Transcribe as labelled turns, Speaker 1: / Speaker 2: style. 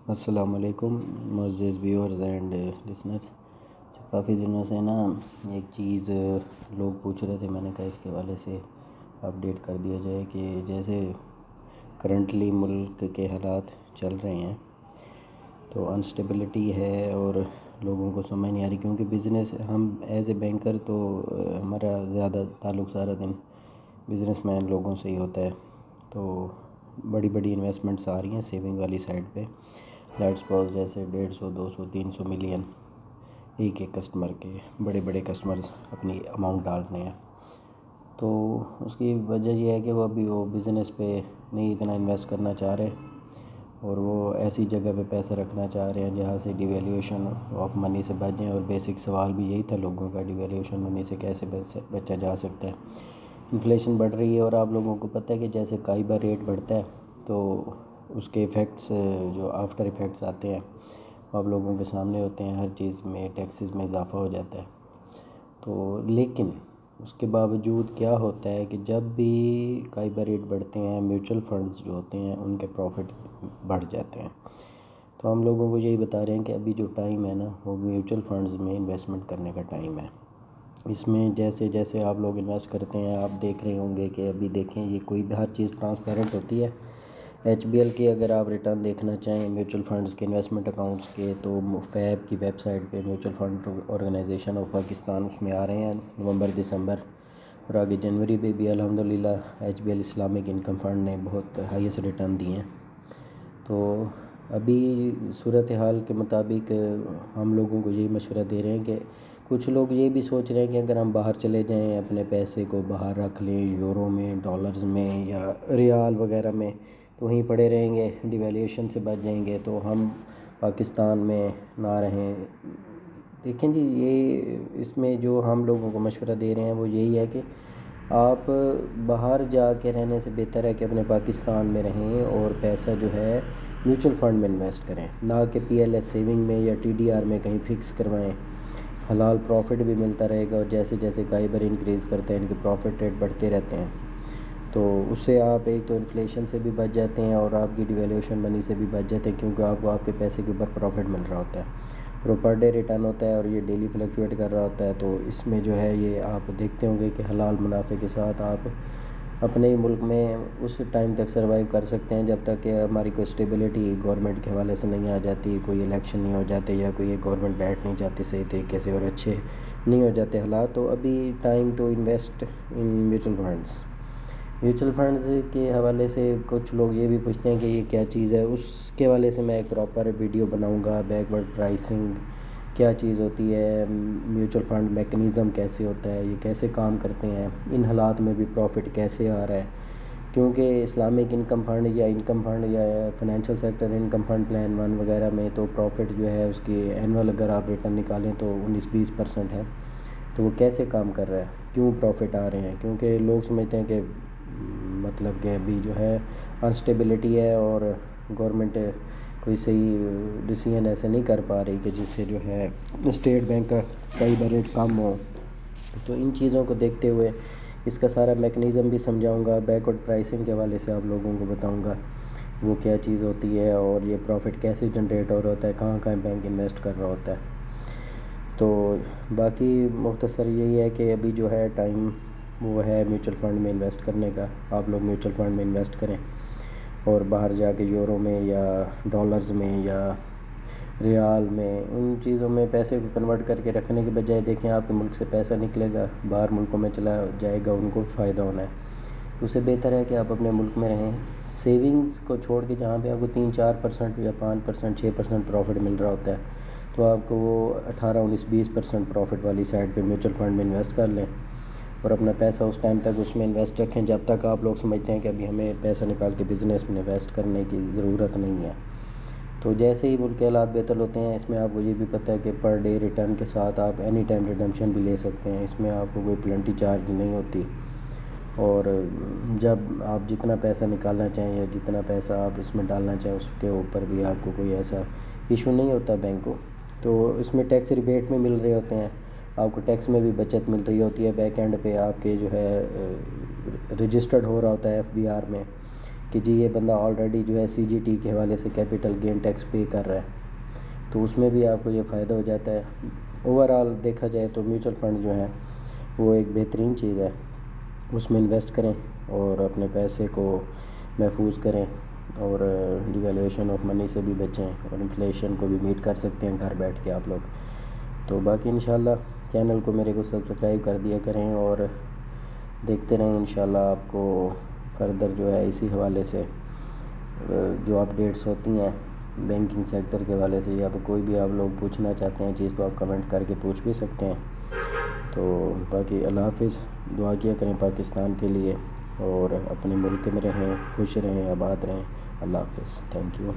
Speaker 1: السلام علیکم معزز ویورز اینڈ لسنرز۔ کافی دنوں سے نا ایک چیز لوگ پوچھ رہے تھے، میں نے کہا اس کے حوالے سے اپڈیٹ کر دیا جائے کہ جیسے کرنٹلی ملک کے حالات چل رہے ہیں تو انسٹیبلٹی ہے اور لوگوں کو سمجھ نہیں آ رہی، کیونکہ بزنس ہم ایز اے بینکر تو ہمارا زیادہ تعلق سارا دن بزنس مین لوگوں سے ہی ہوتا ہے، تو بڑی بڑی انویسٹمنٹس آ رہی ہیں سیونگ والی سائڈ پہ، لیٹس سپوز جیسے 150 200 300 ملین ایک کسٹمر کے، بڑے بڑے کسٹمرز اپنی اماؤنٹ ڈال رہے ہیں۔ تو اس کی وجہ یہ ہے کہ وہ بزنس پہ نہیں اتنا انویسٹ کرنا چاہ رہے، اور وہ ایسی جگہ پہ پیسہ رکھنا چاہ رہے ہیں جہاں سے ڈیویلیویشن آف منی سے بچ جائیں، اور بیسک سوال بھی یہی تھا لوگوں کا، ڈیویلیویشن منی سے کیسے بچا جا سکتا ہے۔ انفلیشن بڑھ رہی ہے اور آپ لوگوں کو پتہ ہے کہ جیسے کائی ریٹ بڑھتا ہے تو اس کے ایفیکٹس جو آفٹر ایفیکٹس آتے ہیں وہ آپ لوگوں کے سامنے ہوتے ہیں، ہر چیز میں ٹیکسز میں اضافہ ہو جاتا ہے۔ تو لیکن اس کے باوجود کیا ہوتا ہے کہ جب بھی کائی ریٹ بڑھتے ہیں، میوچل فنڈز جو ہوتے ہیں ان کے پروفٹ بڑھ جاتے ہیں۔ تو ہم لوگوں کو یہی بتا رہے ہیں کہ ابھی جو ٹائم ہے نا وہ میوچل فنڈز میں انویسٹمنٹ کرنے کا ٹائم ہے۔ اس میں جیسے جیسے آپ لوگ انویسٹ کرتے ہیں، آپ دیکھ رہے ہوں گے کہ ابھی دیکھیں یہ کوئی بھی ہر چیز ٹرانسپیرنٹ ہوتی ہے۔ ایچ بی ایل کے اگر آپ ریٹرن دیکھنا چاہیں میوچل فنڈز کے انویسٹمنٹ اکاؤنٹس کے، تو فیب کی ویب سائٹ پہ mutual fund organization of Pakistan اس میں آ رہے ہیں نومبر دسمبر، اور آگے جنوری پہ بھی الحمدللہ H B L Islamic income fund نے بہت ہائیسٹ ریٹرن دیے ہیں۔ تو ابھی صورتحال کے مطابق ہم لوگوں کو یہی مشورہ دے رہے ہیں کہ کچھ لوگ یہ بھی سوچ رہے ہیں کہ اگر ہم باہر چلے جائیں، اپنے پیسے کو باہر رکھ لیں، یورو میں، ڈالرز میں یا ریال وغیرہ میں، تو وہیں پڑے رہیں گے، ڈیویلیویشن سے بچ جائیں گے، تو ہم پاکستان میں نہ رہیں۔ دیکھیں جی، یہ اس میں جو ہم لوگوں کو مشورہ دے رہے ہیں وہ یہی ہے کہ آپ باہر جا کے رہنے سے بہتر ہے کہ اپنے پاکستان میں رہیں اور پیسہ جو ہے میوچل فنڈ میں انویسٹ کریں، نہ کہ پی ایل ایس سیونگ میں یا ٹی ڈی آر میں کہیں فکس کروائیں۔ حلال پروفٹ بھی ملتا رہے گا، اور جیسے جیسے کائی بار انکریز کرتے ہیں ان کے پروفٹ ریٹ بڑھتے رہتے ہیں، تو اس سے آپ ایک تو انفلیشن سے بھی بچ جاتے ہیں اور آپ کی ڈیویلیویشن منی سے بھی بچ جاتے ہیں، کیونکہ آپ کو آپ کے پیسے کے اوپر پروفٹ مل رہا ہوتا ہے، اور وہ پر ڈے ریٹرن ہوتا ہے اور یہ ڈیلی فلیکچویٹ کر رہا ہوتا ہے۔ تو اس میں جو ہے یہ آپ دیکھتے ہوں گے کہ حلال منافع کے ساتھ آپ اپنے ہی ملک میں اس ٹائم تک سروائیو کر سکتے ہیں جب تک کہ ہماری کوئی اسٹیبلٹی گورنمنٹ کے حوالے سے نہیں آ جاتی، کوئی الیکشن نہیں ہو جاتے، یا کوئی گورنمنٹ بیٹھ نہیں جاتی صحیح طریقے سے اور اچھے نہیں ہو جاتے حالات۔ تو ابھی time to invest in mutual funds. Mutual funds کے حوالے سے کچھ لوگ یہ بھی پوچھتے ہیں کہ یہ کیا چیز ہے، اس کے حوالے سے میں ایک پراپر ویڈیو بناؤں گا، بیکورڈ پرائسنگ کیا چیز ہوتی ہے، میوچل فنڈ میکنزم کیسے ہوتا ہے، یہ کیسے کام کرتے ہیں، ان حالات میں بھی پروفٹ کیسے آ رہا ہے، کیونکہ اسلامک انکم فنڈ یا انکم فنڈ یا financial sector income fund plan 1 وغیرہ میں تو پروفٹ جو ہے اس کی اینول اگر آپ ریٹرن نکالیں تو 19-20% ہے۔ تو وہ کیسے کام کر رہا ہے، کیوں پروفٹ آ رہے ہیں؟ کیونکہ لوگ سمجھتے ہیں کہ مطلب کہ ابھی جو ہے انسٹیبلٹی ہے اور گورنمنٹ کوئی صحیح ڈیسیژن ایسے نہیں کر پا رہی کہ جس سے جو ہے اسٹیٹ بینک کا کئی بار ریٹ کم ہو۔ تو ان چیزوں کو دیکھتے ہوئے اس کا سارا میکنزم بھی سمجھاؤں گا، بیکورڈ پرائسنگ کے حوالے سے آپ لوگوں کو بتاؤں گا وہ کیا چیز ہوتی ہے، اور یہ پروفٹ کیسے جنریٹ ہو رہا ہوتا ہے، کہاں کہاں بینک انویسٹ کر رہا ہوتا ہے۔ تو باقی مختصر یہی ہے کہ ابھی جو ہے ٹائم وہ ہے میوچل فنڈ میں انویسٹ کرنے کا، آپ لوگ میوچل فنڈ میں انویسٹ کریں، اور باہر جا کے یورو میں یا ڈالرز میں یا ریال میں ان چیزوں میں پیسے کو کنورٹ کر کے رکھنے کے بجائے دیکھیں آپ کے ملک سے پیسہ نکلے گا، باہر ملکوں میں چلا جائے گا، ان کو فائدہ ہونا ہے۔ اس سے بہتر ہے کہ آپ اپنے ملک میں رہیں، سیونگز کو چھوڑ کے جہاں پہ آپ کو 3-4% یا 5% 6% پروفٹ مل رہا ہوتا ہے، تو آپ کو وہ 18-19-20% پروفٹ والی سائڈ پہ میوچل فنڈ میں انویسٹ کر لیں، اور اپنا پیسہ اس ٹائم تک اس میں انویسٹ رکھیں جب تک آپ لوگ سمجھتے ہیں کہ ابھی ہمیں پیسہ نکال کے بزنس میں انویسٹ کرنے کی ضرورت نہیں ہے۔ تو جیسے ہی ملک کے حالات بہتر ہوتے ہیں، اس میں آپ کو یہ بھی پتہ ہے کہ پر ڈے ریٹرن کے ساتھ آپ اینی ٹائم ریڈمپشن بھی لے سکتے ہیں، اس میں آپ کو کوئی پلنٹی چارج نہیں ہوتی، اور جب آپ جتنا پیسہ نکالنا چاہیں یا جتنا پیسہ آپ اس میں ڈالنا چاہیں اس کے اوپر بھی آپ کو کوئی ایسا ایشو نہیں ہوتا بینک کو۔ تو اس میں ٹیکس ریبیٹ میں مل رہے ہوتے ہیں، آپ کو ٹیکس میں بھی بچت مل رہی ہوتی ہے، بیک اینڈ پہ آپ کے جو ہے رجسٹرڈ ہو رہا ہوتا ہے ایف بی آر میں کہ جی یہ بندہ آلریڈی جو ہے سی جی ٹی کے حوالے سے کیپٹل گین ٹیکس پے کر رہا ہے، تو اس میں بھی آپ کو یہ فائدہ ہو جاتا ہے۔ اوورآل دیکھا جائے تو میوچل فنڈ جو ہے وہ ایک بہترین چیز ہے، اس میں انویسٹ کریں اور اپنے پیسے کو محفوظ کریں، اور ڈی ویلیویشن آف منی سے بھی بچیں، اور انفلیشن کو بھی میٹ کر سکتے ہیں گھر بیٹھ کے آپ لوگ۔ تو باقی انشاءاللہ چینل کو میرے کو سبسکرائب کر دیا کریں، اور دیکھتے رہیں انشاءاللہ آپ کو فردر جو ہے اسی حوالے سے جو اپڈیٹس ہوتی ہیں بینکنگ سیکٹر کے حوالے سے، یا کوئی بھی آپ لوگ پوچھنا چاہتے ہیں چیز تو آپ کمنٹ کر کے پوچھ بھی سکتے ہیں۔ تو باقی اللہ حافظ، دعا کیا کریں پاکستان کے لیے، اور اپنے ملک میں رہیں، خوش رہیں، آباد رہیں۔ اللہ حافظ، تھینک یو۔